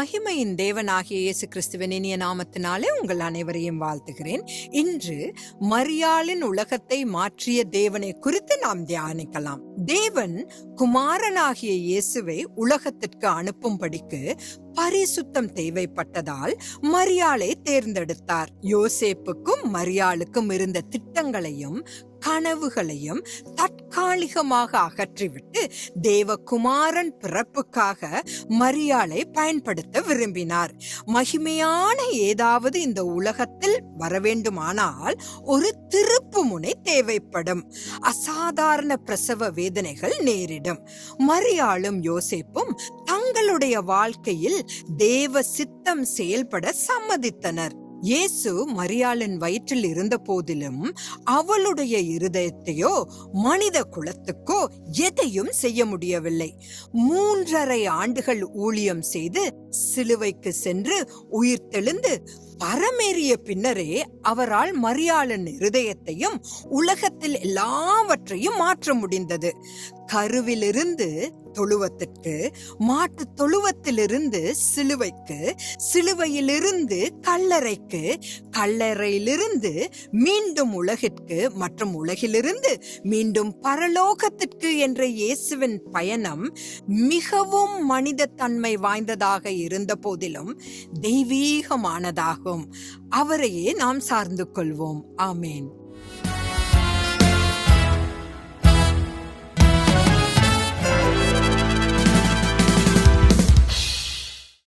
மகிமையின் தேவனாகிய இயேசு கிறிஸ்துவின் இனிய நாமத்தினாலே உங்கள் அனைவரையும் வாழ்த்துகிறேன். இன்று மரியாளின் உலகத்தை மாற்றிய தேவனை குறித்து நாம் தியானிக்கலாம். தேவன் குமாரனாகிய இயேசுவை உலகத்திற்கு அனுப்பும்படிக்கு பரிசுத்தம் தேவைப்பட்டதால் மரியாளை தேர்ந்தெடுத்தார். யோசேப்புக்கும் மரியாளுக்கும் இருந்த திட்டங்களையும் கனவுகளையும் தற்காலிகமாக அகற்றிவிட்டு தேவகுமாரன் பிறப்புக்காக மரியாளை பயன்படுத்த விரும்பினார். மகிமையான ஏதாவது இந்த உலகத்தில் வரவேண்டுமானால் ஒரு திருப்பு முனை தேவைப்படும். அசாதாரண பிரசவ வேதனைகள் நேரிடும். மரியாளும் யோசேப்பும் தங்களுடைய வாழ்க்கையில் தேவ சித்தம் செயல்பட சம்மதித்தனர். இயேசு மரியாளின் வயிற்றில் இருந்த போதிலும் அவளுடைய இருதயத்தையோ மனித குலத்துக்கோ எதையும் செய்ய முடியவில்லை. 3.5 ஆண்டுகள் ஊழியம் செய்து சிலுவைக்கு சென்று உயிர் தெழுந்து பரமேறிய பின்னரே அவரால் மரியாளின் இருதயத்தையும் உலகத்தில் எல்லாவற்றையும் மாற்ற முடிந்தது. கருவிலிருந்து தொழுவத்திற்கு, மாட்டு தொழுவத்திலிருந்து சிலுவைக்கு, சிலுவையிலிருந்து கல்லறைக்கு, கல்லறையிலிருந்து மீண்டும் உலகிற்கு மற்றும் உலகிலிருந்து மீண்டும் பரலோகத்திற்கு என்ற இயேசுவின் பயணம் மிகவும் மனித தன்மை வாய்ந்ததாக இருந்த போதிலும் தெய்வீகமானதாகும். அவரையே நாம் சார்ந்து கொள்வோம். ஆமேன்.